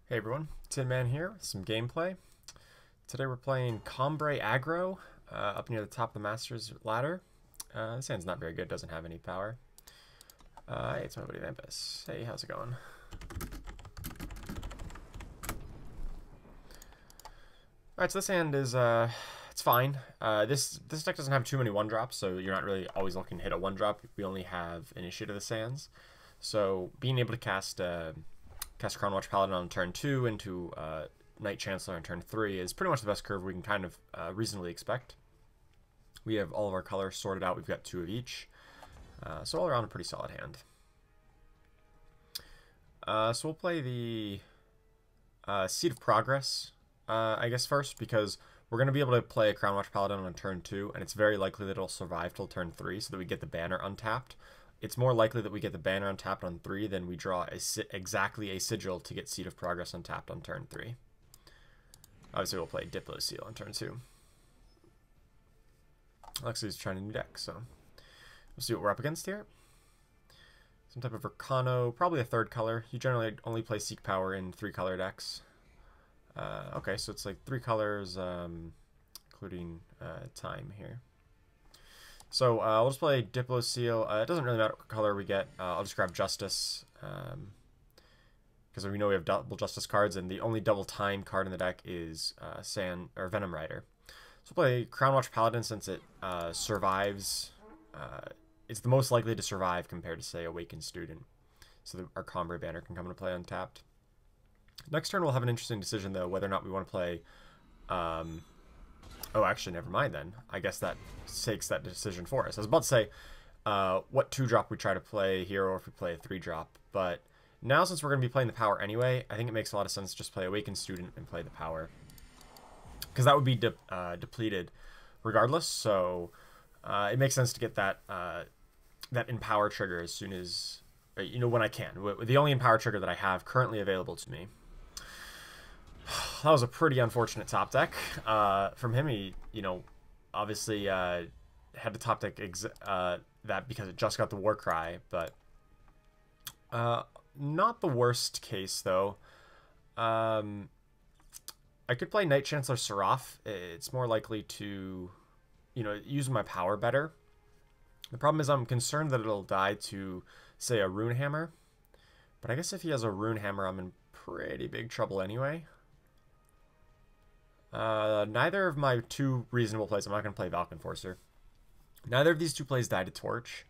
Hey everyone, Tin Man here with some gameplay. Today we're playing Combrei Aggro up near the top of the Master's ladder. This hand's not very good, doesn't have any power. Hey, it's my buddy Vampus. Hey, how's it going? Alright, so this hand is, it's fine. This deck doesn't have too many 1-drops, so you're not really always looking to hit a 1-drop. We only have Initiate of the Sands. So being able to cast Crownwatch Paladin on turn 2 into Knight-Chancellor on turn 3 is pretty much the best curve we can kind of reasonably expect. We have all of our colors sorted out. We've got 2 of each. So all around a pretty solid hand. So we'll play the Seed of Progress, I guess, first, because we're going to be able to play a Crownwatch Paladin on turn 2, and it's very likely that it'll survive till turn 3 so that we get the banner untapped. It's more likely that we get the banner untapped on 3 than we draw exactly a Sigil to get Seed of Progress untapped on turn 3. Obviously, we'll play Diplo Seal on turn 2. Alexi's trying a new deck, so we'll see what we're up against here. Some type of Arcano, probably a 3rd color. You generally only play Seek Power in 3-color decks. Okay, so it's like 3 colors, including time here. So we'll just play Diplo Seal. It doesn't really matter what color we get. I'll just grab Justice, because we know we have double Justice cards, and the only double time card in the deck is Venom Rider. So we'll play Crownwatch Paladin since it survives. It's the most likely to survive compared to, say, Awakened Student. So our Combrei banner can come into play untapped. Next turn we'll have an interesting decision, though, whether or not we want to play... Oh, actually, never mind then. I guess that takes that decision for us. I was about to say what 2-drop we try to play here, or if we play a 3-drop. But now, since we're going to be playing the power anyway, I think it makes a lot of sense to just play Awakened Student and play the power. Because that would be depleted regardless. So it makes sense to get that that Empower trigger as soon as, when I can. The only Empower trigger that I have currently available to me. That was a pretty unfortunate top deck from him. He, obviously had to top deck that because it just got the Warcry, but not the worst case, though. I could play Knight-Chancellor Siraf. It's more likely to, use my power better. The problem is I'm concerned that it'll die to, say, a Rune Hammer. But I guess if he has a Rune Hammer, I'm in pretty big trouble anyway. Neither of my 2 reasonable plays, I'm not going to play Valk Enforcer. Neither of these 2 plays die to Torch.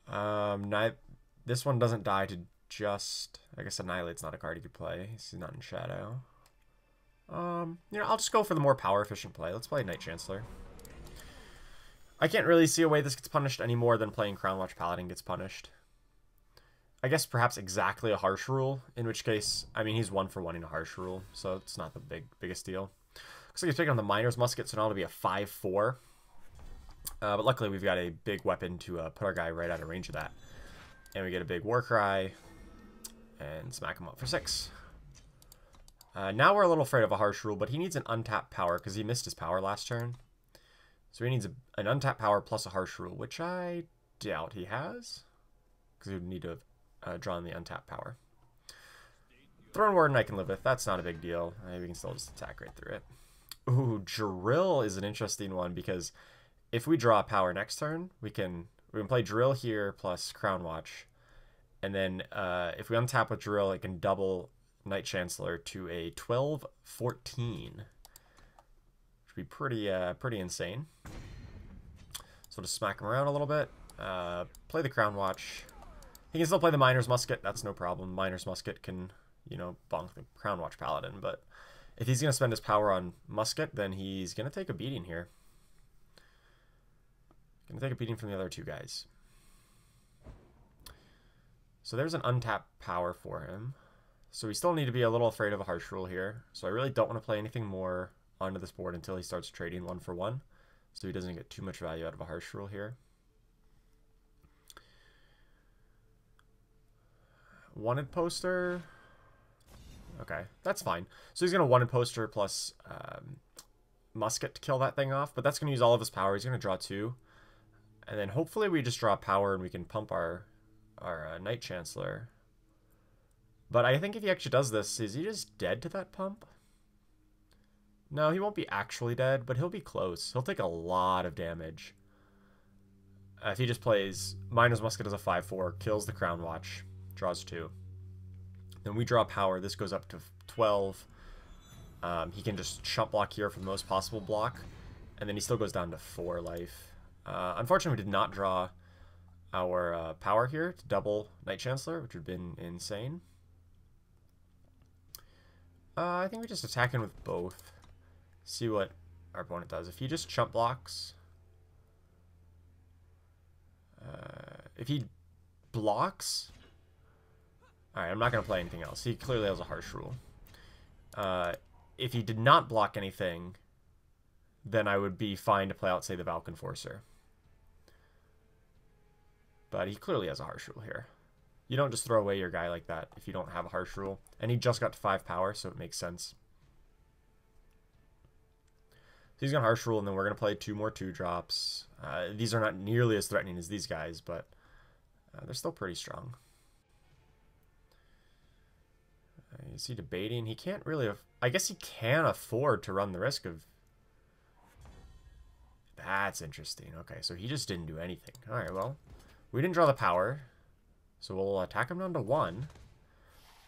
This one doesn't die to just... I guess Annihilate's not a card you could play. He's not in Shadow. I'll just go for the more power-efficient play. Let's play Knight-Chancellor. I can't really see a way this gets punished any more than playing Crownwatch Paladin gets punished. I guess perhaps exactly a harsh rule, in which case, I mean, he's 1 for 1 in a harsh rule, so it's not the biggest deal. Looks like he's picking on the Miner's Musket, so now it'll be a 5-4. But luckily, we've got a big weapon to put our guy right out of range of that. And we get a big Warcry, and smack him up for 6. Now we're a little afraid of a harsh rule, but he needs an untapped power, because he missed his power last turn. So he needs an untapped power plus a harsh rule, which I doubt he has, because he would need to have drawn the untapped power. Throne Warden I can live with. That's not a big deal. We can still just attack right through it. Ooh, Jaril is an interesting one, because if we draw a power next turn, we can play Jaril here plus Crownwatch. And then if we untap with Jaril, it can double Knight-Chancellor to a 12-14. Which would be pretty insane. So just smack him around a little bit. Play the Crownwatch. He can still play the Miner's Musket. That's no problem. Miner's Musket can, bonk the Crownwatch Paladin. But if he's going to spend his power on Musket, then he's going to take a beating here. Going to take a beating from the other 2 guys. So there's an untapped power for him. So we still need to be a little afraid of a harsh rule here. So I really don't want to play anything more onto this board until he starts trading 1 for 1. So he doesn't get too much value out of a harsh rule here. Wanted poster. Okay, that's fine. So he's going to wanted poster plus musket to kill that thing off, but that's going to use all of his power. He's going to draw 2. And then hopefully we just draw power and we can pump our Knight-Chancellor But I think if he actually does this, is he just dead to that pump? No, he won't be actually dead, but he'll be close. He'll take a lot of damage. If he just plays Miner's Musket as a 5/4, kills the Crownwatch, draws 2. Then we draw power. This goes up to 12. He can just chump block here for the most possible block. And then he still goes down to 4 life. Unfortunately, we did not draw our power here to double Knight-Chancellor, which would have been insane. I think we just attack him with both. See what our opponent does. If he just chump blocks... if he blocks... Alright, I'm not going to play anything else. He clearly has a harsh rule. If he did not block anything, then I would be fine to play out, say, the Valkenforcer. But he clearly has a harsh rule here. You don't just throw away your guy like that if you don't have a harsh rule. And he just got to 5 power, so it makes sense. So he's going to harsh rule, and then we're going to play 2 more 2-drops. These are not nearly as threatening as these guys, but they're still pretty strong. Is he debating? He can't really... I guess he can afford to run the risk of... That's interesting. Okay, so he just didn't do anything. Alright, well, we didn't draw the power, so we'll attack him down to 1.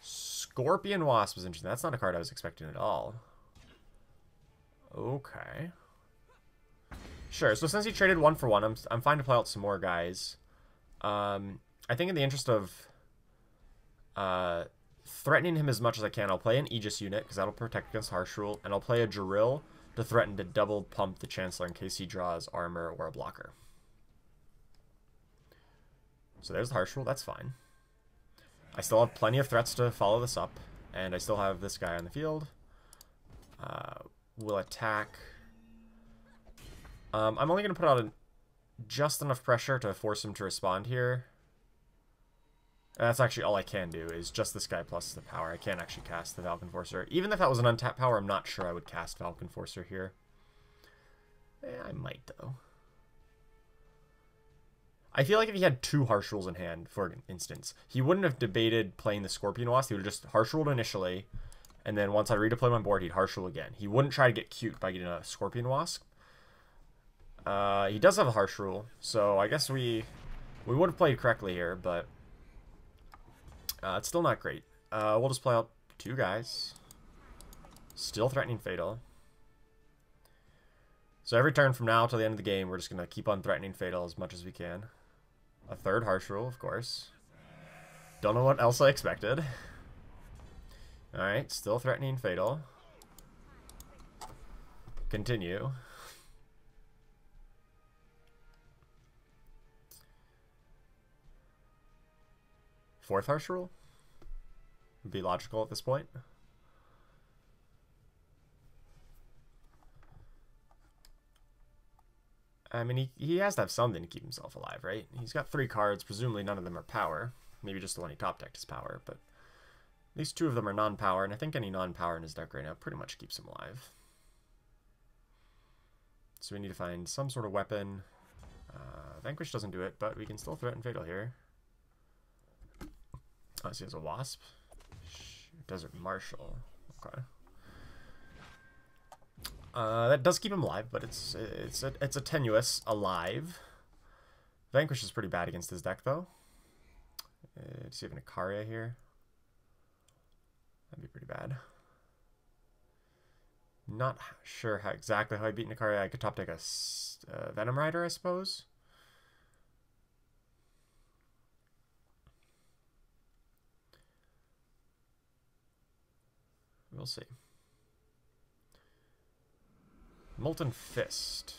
Scorpion Wasp was interesting. That's not a card I was expecting at all. Okay. Sure, so since he traded 1 for 1, I'm fine to play out some more guys. I think in the interest of threatening him as much as I can, I'll play an Aegis unit, because that'll protect against Harsh Rule, and I'll play a Jaril to threaten to double pump the Chancellor in case he draws armor or a blocker. So there's the Harsh Rule, that's fine. I still have plenty of threats to follow this up, and I still have this guy on the field. We'll attack. I'm only going to put out just enough pressure to force him to respond here. That's actually all I can do, is just this guy plus the power. I can't actually cast the Valkenforcer. Even if that was an untapped power, I'm not sure I would cast Valkenforcer here. I might, though. I feel like if he had 2 Harsh Rules in hand, for instance, he wouldn't have debated playing the Scorpion Wasp. He would have just Harsh Ruled initially, and then once I redeploy my board, he'd Harsh Rule again. He wouldn't try to get cute by getting a Scorpion Wasp. He does have a Harsh Rule, so I guess we would have played correctly here, but it's still not great. We'll just play out 2 guys. Still threatening Fatal. So every turn from now till the end of the game, we're just going to keep on threatening Fatal as much as we can. A 3rd Harsh Rule, of course. Don't know what else I expected. Alright, still threatening Fatal. Continue. Fourth Harsh Rule? Would be logical at this point. I mean, he has to have something to keep himself alive, right? He's got 3 cards. Presumably none of them are power. Maybe just the one he top decked is power, but at least 2 of them are non-power, and I think any non-power in his deck right now pretty much keeps him alive. So we need to find some sort of weapon. Vanquish doesn't do it, but we can still threaten Fatal here. Oh, so he has a Wasp. Desert Marshal. Okay. That does keep him alive, but it's a tenuous alive. Vanquish is pretty bad against his deck, though. Does he have an Icaria here? That'd be pretty bad. Not sure exactly how I beat an Icaria. I could top deck a Venom Rider, I suppose. We'll see. Molten Fist.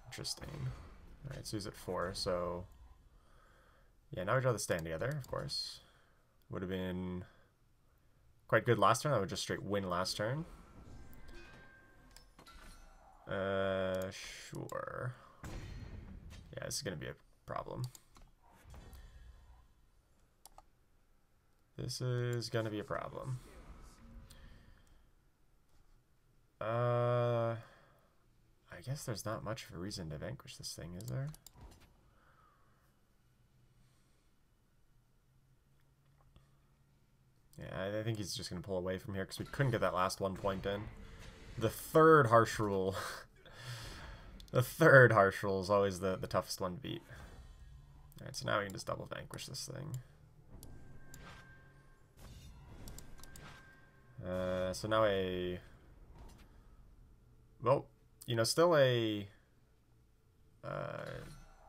Interesting. Alright, so he's at 4, so... Yeah, now we draw the stand together, of course. Would have been quite good last turn. I would just straight win last turn. Sure. Yeah, this is going to be a problem. This is going to be a problem. I guess there's not much of a reason to vanquish this thing, is there? Yeah, I think he's just going to pull away from here because we couldn't get that last 1 point in. The third harsh rule. The third harsh rule is always the toughest one to beat. Alright, so now we can just double vanquish this thing. So now well, you know, still a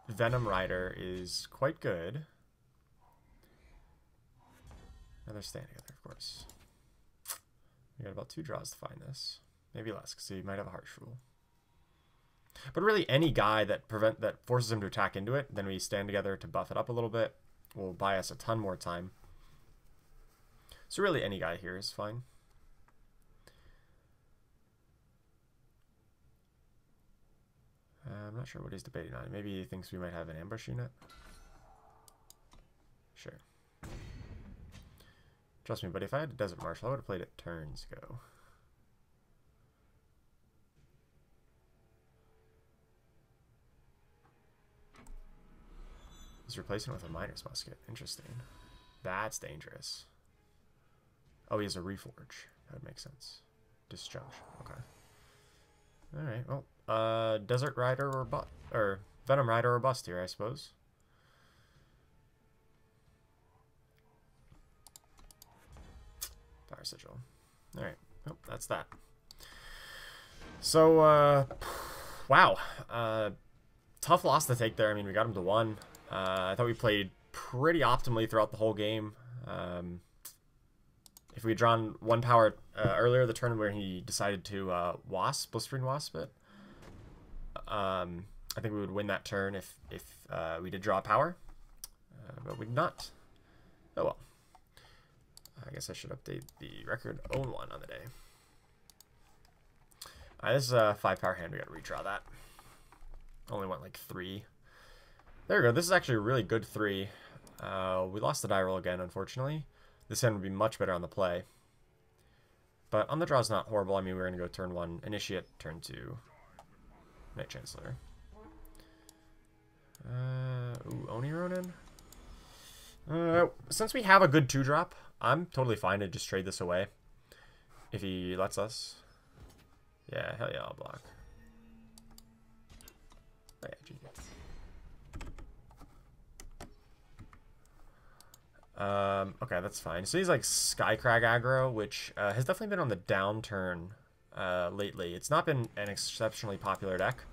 Venom Rider is quite good. Now they're staying together, of course. We got about 2 draws to find this. Maybe less, because he might have a harsh rule. But really, any guy that forces him to attack into it, then we stand together to buff it up a little bit, will buy us a ton more time. So really, any guy here is fine. I'm not sure what he's debating on. Maybe he thinks we might have an ambush unit. Sure. Trust me, but if I had a Desert Marshal, I would have played it turns go. He's replacing it with a Miner's Musket. Interesting. That's dangerous. Oh, he has a Reforge. That would make sense. Disjunction. Okay. Alright, well, Desert Rider or Venom Rider or bust here, I suppose. Fire Sigil. Alright, oh, that's that. So, wow. Tough loss to take there. I mean, we got him to 1. I thought we played pretty optimally throughout the whole game. If we had drawn 1 power earlier the turn where he decided to Blistering Wasp it, I think we would win that turn if we did draw a power. But we did not. Oh well. I guess I should update the record. Own 1 on the day. This is a 5 power hand. We gotta redraw that. Only went like 3. There we go. This is actually a really good 3. We lost the die roll again, unfortunately. This hand would be much better on the play. But on the draw is not horrible. I mean, we're going to go turn 1, initiate, turn 2, Knight-Chancellor. Ooh, Oni Ronin? Since we have a good 2-drop, I'm totally fine to just trade this away. If he lets us. Yeah, hell yeah, I'll block. Oh yeah, GG. Okay, that's fine. So he's like Skycrag aggro, which has definitely been on the downturn lately. It's not been an exceptionally popular deck.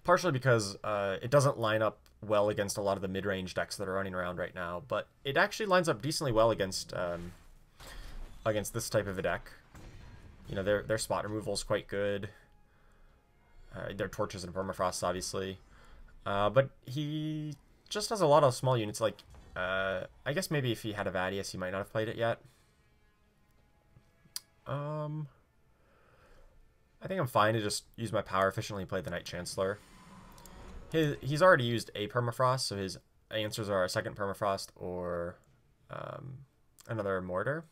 Partially because it doesn't line up well against a lot of the mid-range decks that are running around right now, but it actually lines up decently well against this type of a deck. You know, their spot removal is quite good. Their torches and permafrost, obviously. But he just has a lot of small units. Like, I guess maybe if he had a Vadius, he might not have played it yet. I think I'm fine to just use my power efficiently and play the Knight-Chancellor. He's already used a permafrost, so his answers are a second permafrost or another mortar.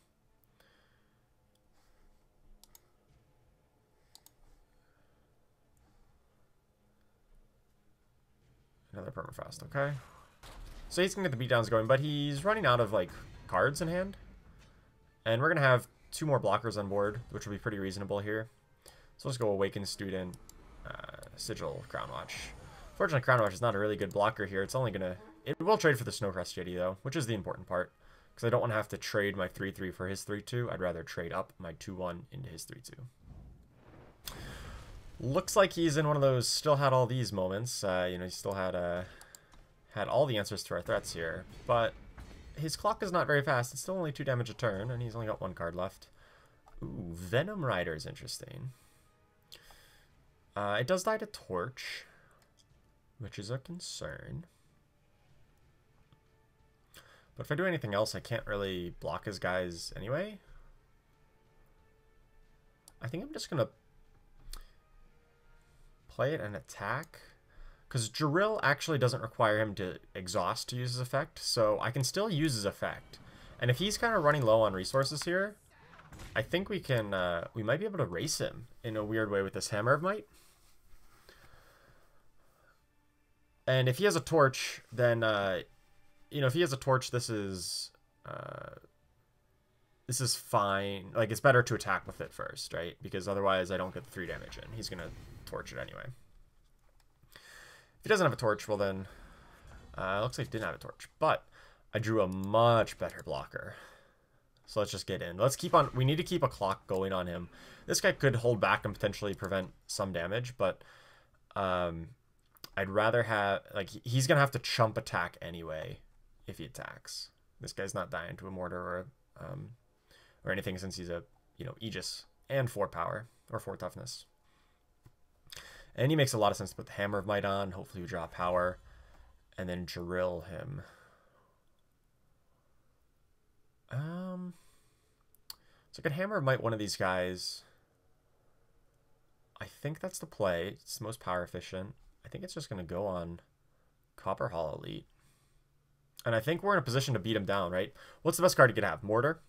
Another permafrost, okay. So he's going to get the beatdowns going, but he's running out of, like, cards in hand. And we're going to have 2 more blockers on board, which will be pretty reasonable here. So let's go Awakened Student, Sigil, Crownwatch. Fortunately, Crownwatch is not a really good blocker here. It's only going to... It will trade for the Snowcrest Jetty, though, which is the important part. Because I don't want to have to trade my 3-3 for his 3-2. I'd rather trade up my 2-1 into his 3-2. Looks like he's in one of those still had all these moments. You know, he still had all the answers to our threats here. But his clock is not very fast. It's still only 2 damage a turn, and he's only got 1 card left. Ooh, Venom Rider is interesting. It does die to Torch, which is a concern. But if I do anything else, I can't really block his guys anyway. I think I'm just going to play it and attack. Because Jaril actually doesn't require him to exhaust to use his effect, so I can still use his effect. And if he's kind of running low on resources here, I think we can, we might be able to race him in a weird way with this Hammer of Might. And if he has a torch, then, you know, if he has a torch, this is this is fine. Like, it's better to attack with it first, right? Because otherwise I don't get the 3 damage in. He's going to torch it anyway. If he doesn't have a torch, well then... looks like he didn't have a torch. But I drew a much better blocker. So let's just get in. Let's keep on... We need to keep a clock going on him. This guy could hold back and potentially prevent some damage, but... I'd rather have... Like, he's going to have to chump attack anyway if he attacks. This guy's not dying to a mortar or anything, since he's a, you know, Aegis and 4 power or 4 toughness. And he makes a lot of sense to put the Hammer of Might on. Hopefully we draw power and then Jaril him. So I could Hammer of Might one of these guys. I think that's the play. It's the most power efficient. I think it's just going to go on Copperhall Elite. And I think we're in a position to beat him down, right? What's the best card he could have? Mortar.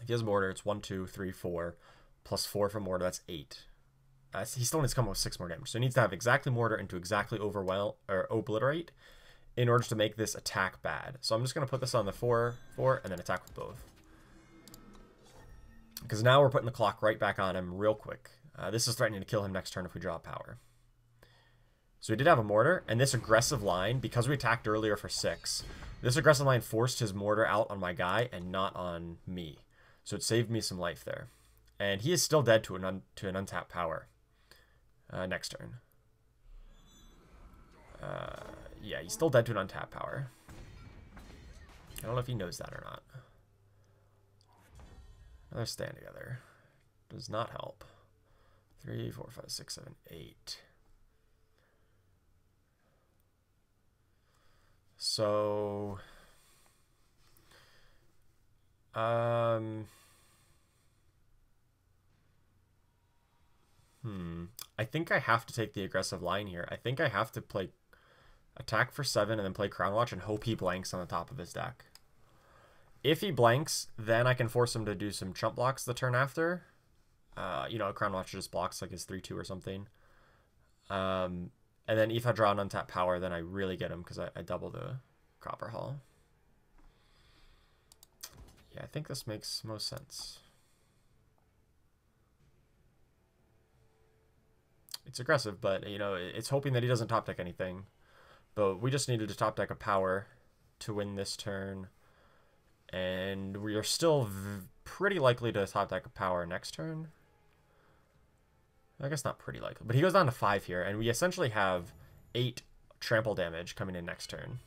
If he has Mortar, it's 1, 2, 3, 4. Plus 4 from Mortar, that's 8. He still needs to come up with 6 more damage. So he needs to have exactly Mortar into exactly Overwhelm or Obliterate in order to make this attack bad. So I'm just going to put this on the 4, 4, and then attack with both. Because now we're putting the clock right back on him real quick. This is threatening to kill him next turn if we draw power. So he did have a Mortar, and this aggressive line, because we attacked earlier for 6, this aggressive line forced his Mortar out on my guy and not on me. So it saved me some life there. And he is still dead to an untapped power next turn. Yeah, he's still dead to an untapped power. I don't know if he knows that or not. Another stand together. Does not help. 3, 4, 5, 6, 7, 8. So, I think I have to take the aggressive line here. I think I have to play attack for 7 and then play Crownwatch and hope he blanks on the top of his deck. If he blanks, then I can force him to do some chump blocks the turn after. You know, Crownwatch just blocks like his 3-2 or something. And then if I draw an untapped power, then I really get him because I double the Copperhall. Yeah, I think this makes most sense. It's aggressive, but, you know, it's hoping that he doesn't top deck anything. But we just needed to top deck a power to win this turn. And we are still pretty likely to top deck a power next turn. I guess not pretty likely, but he goes down to 5 here, and we essentially have 8 trample damage coming in next turn.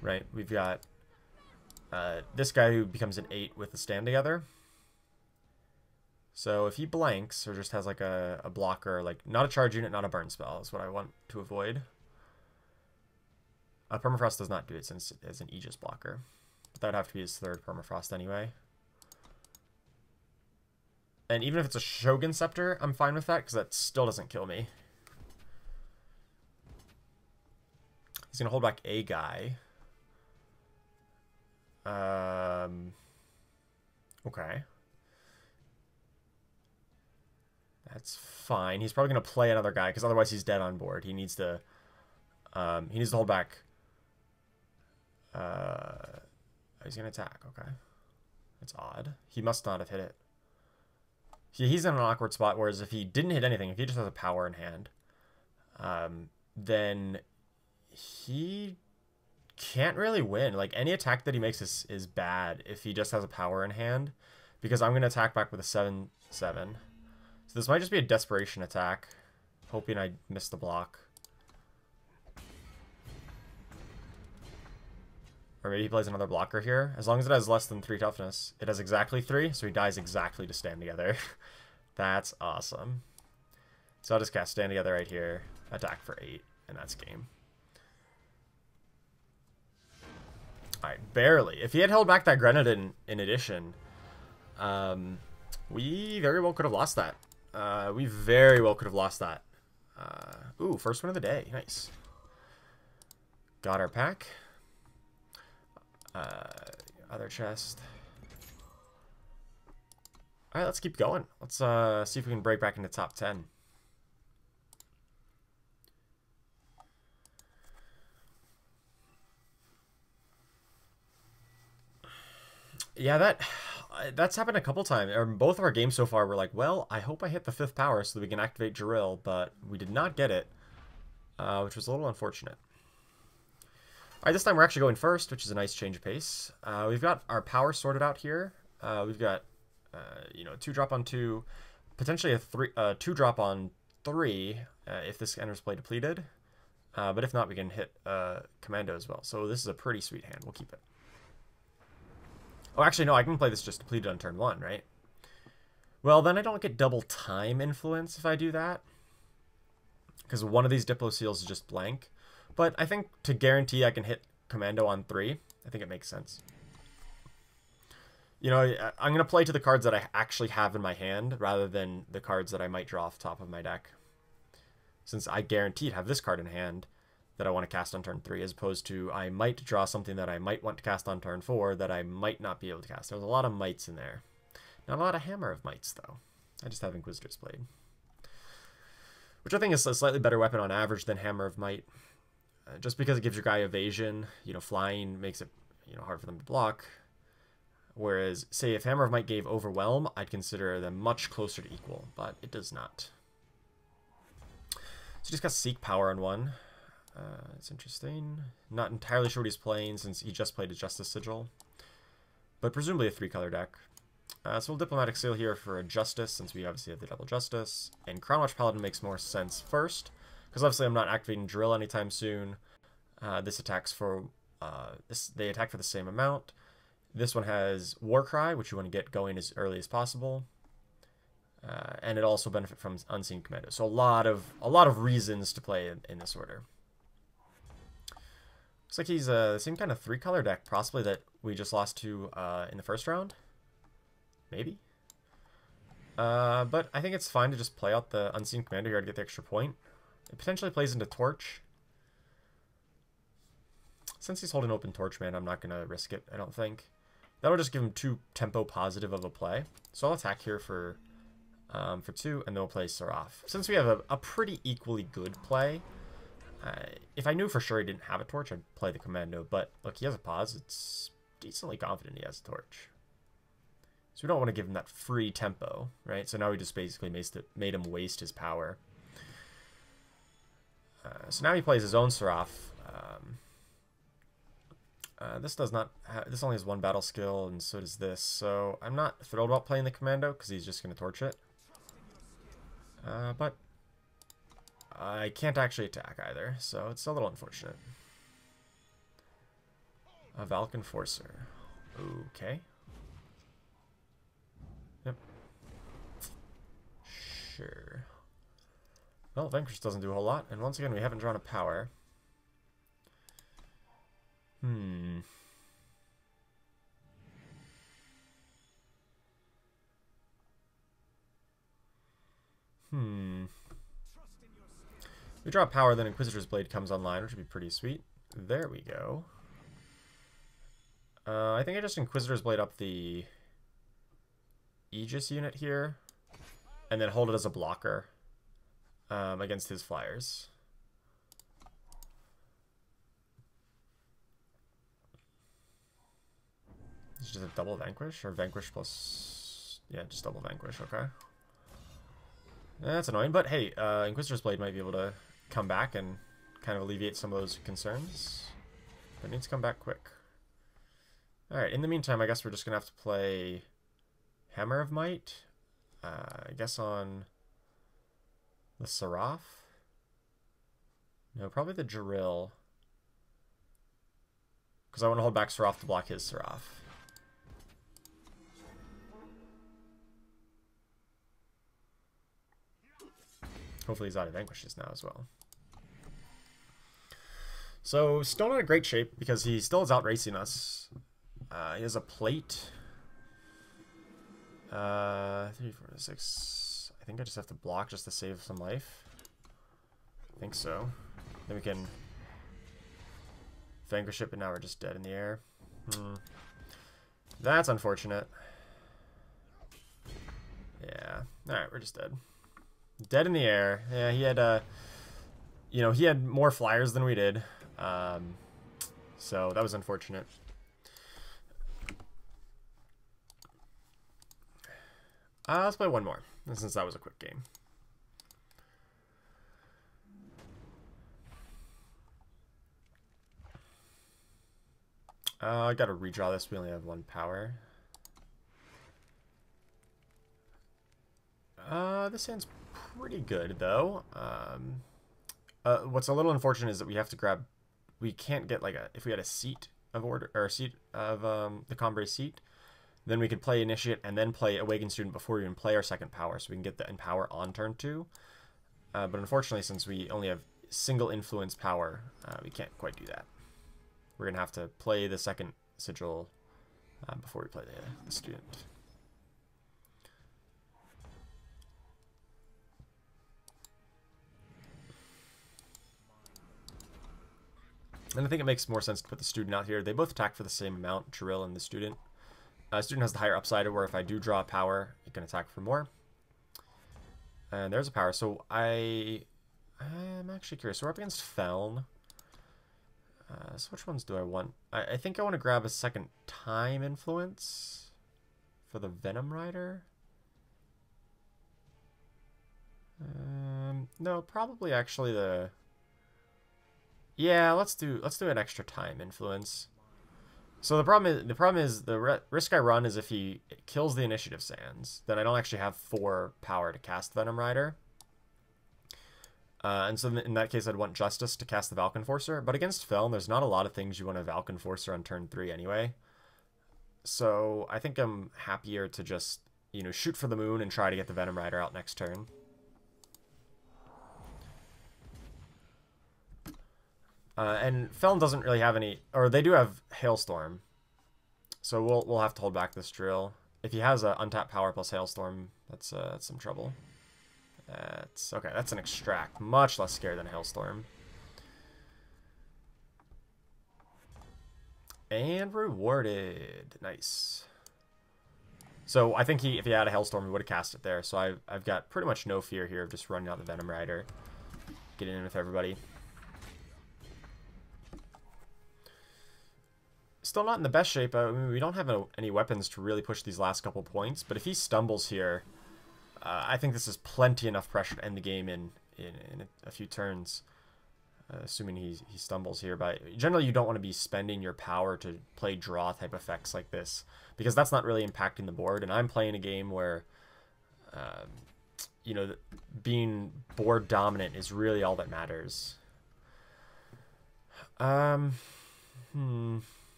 Right, we've got this guy who becomes an 8 with the stand together. So if he blanks, or just has like a blocker, like not a charge unit, not a burn spell, is what I want to avoid. Permafrost does not do it since it's an Aegis blocker. But that would have to be his 3rd Permafrost anyway. And even if it's a Shogun Scepter, I'm fine with that, because that still doesn't kill me. He's going to hold back a guy. Okay. That's fine. He's probably going to play another guy, because otherwise he's dead on board. He needs to hold back. He's going to attack. Okay. That's odd. He must not have hit it. He's in an awkward spot, whereas if he didn't hit anything, if he just has a power in hand, then he can't really win. Like, any attack that he makes is bad if he just has a power in hand, because I'm going to attack back with a 7/7. So this might just be a desperation attack, hoping I miss the block. Or maybe he plays another blocker here. As long as it has less than 3 toughness. It has exactly 3, so he dies exactly to stand together. That's awesome. So I'll just cast stand together right here. Attack for 8, and that's game. Alright, barely. If he had held back that Grenadin in addition, we very well could have lost that. We very well could have lost that. Ooh, first win of the day. Nice. Got our pack. Other chest. Alright, let's keep going. Let's see if we can break back into top 10. Yeah, that's happened a couple times. Both of our games so far were like, well, I hope I hit the 5th power so that we can activate Jaril, but we did not get it, which was a little unfortunate. All right, this time we're actually going first, which is a nice change of pace. We've got our power sorted out here. We've got, you know, 2-drop on 2, potentially a 2-drop on 3 if this enters play depleted. But if not, we can hit Commando as well. So this is a pretty sweet hand. We'll keep it. Oh, actually, no, I can play this just depleted on turn 1, right? Well, then I don't get double time influence if I do that. Because one of these Diplo Seals is just blank. But I think to guarantee I can hit Commando on 3, I think it makes sense. You know, I'm going to play to the cards that I actually have in my hand rather than the cards that I might draw off the top of my deck. Since I guaranteed have this card in hand that I want to cast on turn 3, as opposed to I might draw something that I might want to cast on turn 4 that I might not be able to cast. There's a lot of mights in there. Not a lot of Hammer of Mights, though. I just have Inquisitor's Blade. Which I think is a slightly better weapon on average than Hammer of Might. Just because it gives your guy evasion, you know, flying makes it, you know, hard for them to block. Whereas, say, if Hammer of Might gave Overwhelm, I'd consider them much closer to equal, but it does not. So just got Seek Power on 1. It's interesting. Not entirely sure what he's playing since he just played a Justice Sigil. But presumably a 3-color deck. So we'll Diplomatic Seal here for a Justice since we obviously have the double Justice. And Crownwatch Paladin makes more sense first. Because obviously I'm not activating Drill anytime soon. This attacks for... they attack for the same amount. This one has Warcry, which you want to get going as early as possible. And it also benefits from Unseen Commando. So a lot of reasons to play in this order. Looks like he's the same kind of 3-color deck, possibly that we just lost to in the first round. Maybe. But I think it's fine to just play out the Unseen Commando here to get the extra point. It potentially plays into Torch. Since he's holding open Torch, man, I'm not going to risk it, I don't think. That'll just give him 2 tempo positive of a play. So I'll attack here for 2, and then we'll play Siraf. Since we have a pretty equally good play, if I knew for sure he didn't have a Torch, I'd play the Commando. But look, he has a pause. It's decently confident he has a Torch. So we don't want to give him that free tempo, right? So now we just basically made him waste his power. So now he plays his own Siraf. This does not. This only has 1 battle skill, and so does this. So I'm not thrilled about playing the Commando because he's just going to torch it. But I can't actually attack either, so it's a little unfortunate. A Valk Enforcer. Okay. Yep. Sure. Well, Vanquish doesn't do a whole lot, and once again, we haven't drawn a power. We draw power, then Inquisitor's Blade comes online, which would be pretty sweet. There we go. I think I just Inquisitor's Blade up the Aegis unit here, and then hold it as a blocker against his flyers. It's just a double Vanquish, or Vanquish plus... Yeah, just double Vanquish, okay. That's annoying, but hey, Inquisitor's Blade might be able to come back and kind of alleviate some of those concerns. But it needs to come back quick. Alright, in the meantime, I guess we're just going to have to play Hammer of Might. I guess on the Siraf? No, probably the Jaril. Because I want to hold back Siraf to block his Siraf. Hopefully he's out of Vanquishes now as well. So, still not in great shape because he still is out racing us. He has a plate. 3, 4, 6. I think I just have to block just to save some life. I think so. Then we can Vanquish it, but now we're just dead in the air. That's unfortunate. Yeah. Alright, we're just dead. Dead in the air. Yeah, he had, you know, he had more flyers than we did. So that was unfortunate. Let's play one more, since that was a quick game. I gotta redraw this. We only have one power. This hand's pretty good, though. What's a little unfortunate is that we have to grab... We can't get, like, if we had a seat of order, or a seat of the Combrei seat, then we could play Initiate and then play Awakened Student before we even play our second power, so we can get the Empower on turn 2. But unfortunately, since we only have single influence power, we can't quite do that. We're going to have to play the second Sigil before we play the Student. And I think it makes more sense to put the Student out here. They both attack for the same amount, Jaril and the Student. Student has the higher upside, where if I do draw a power, it can attack for more. And there's a power. So I'm actually curious. So we're up against Feln. So which ones do I want? I think I want to grab a second time influence for the Venom Rider. No, probably actually the... Yeah, let's do an extra time influence. So the problem is the risk I run is if he kills the initiative sands, then I don't actually have 4 power to cast Venom Rider. And so in that case, I'd want Justice to cast the Valkenforcer. But against Feln, there's not a lot of things you want to Valkenforcer on turn 3 anyway. So I think I'm happier to just, you know, shoot for the moon and try to get the Venom Rider out next turn. And Feln doesn't really have any, or they do have Hailstorm. So we'll have to hold back this drill. If he has an untapped power plus Hailstorm, that's some trouble. That's okay. That's an extract, much less scary than a Hailstorm. And rewarded, nice. So I think if he had a Hailstorm, he would have cast it there. So I've got pretty much no fear here of just running out the Venom Rider, getting in with everybody. Still not in the best shape. I mean, we don't have any weapons to really push these last couple points, but if he stumbles here, I think this is plenty enough pressure to end the game in a few turns, assuming he stumbles here. But generally, you don't want to be spending your power to play draw type effects like this, because that's not really impacting the board. And I'm playing a game where, you know, being board dominant is really all that matters.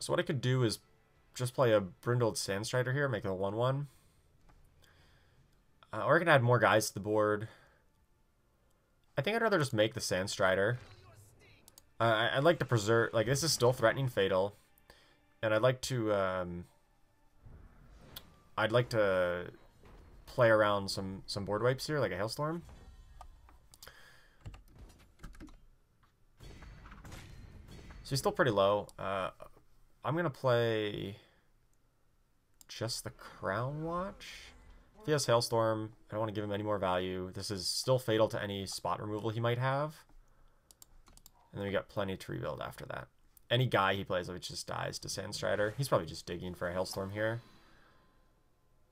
So what I could do is just play a Brindled Sandstrider here, make it a 1/1. Or I can add more guys to the board. I think I'd rather just make the Sandstrider. I'd like to preserve... Like, this is still threatening Fatal. And I'd like to play around some board wipes here, like a Hailstorm. So he's still pretty low. I'm going to play just the Crownwatch. If he has Hailstorm, I don't want to give him any more value. This is still fatal to any spot removal he might have. And then we got plenty to rebuild after that. Any guy he plays, which just dies to Sandstrider. He's probably just digging for a Hailstorm here.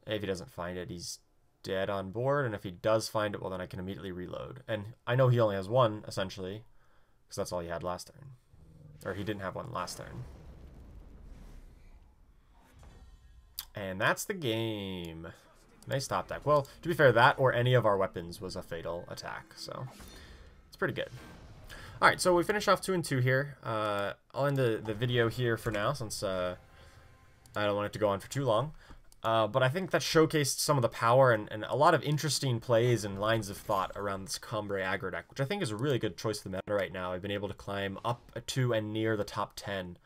If he doesn't find it, he's dead on board. And if he does find it, well, then I can immediately reload. And I know he only has one, essentially, because that's all he had last turn. Or he didn't have one last turn. And that's the game. Nice top deck. Well, to be fair, that or any of our weapons was a fatal attack, so it's pretty good. All right, so we finished off 2 and 2 here. I'll end the video here for now, since I don't want it to go on for too long. But I think that showcased some of the power and a lot of interesting plays and lines of thought around this Combrei Aggro deck, which I think is a really good choice of the meta right now. I've been able to climb up to and near the top 10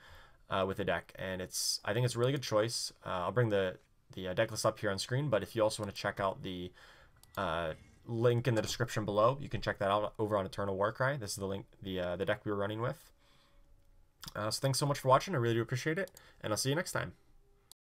with the deck, and I think it's a really good choice. I'll bring the deck list up here on screen, but if you also want to check out the link in the description below, you can check that out over on Eternal Warcry. This is the link, the deck we were running with. So thanks so much for watching. I really do appreciate it, and I'll see you next time.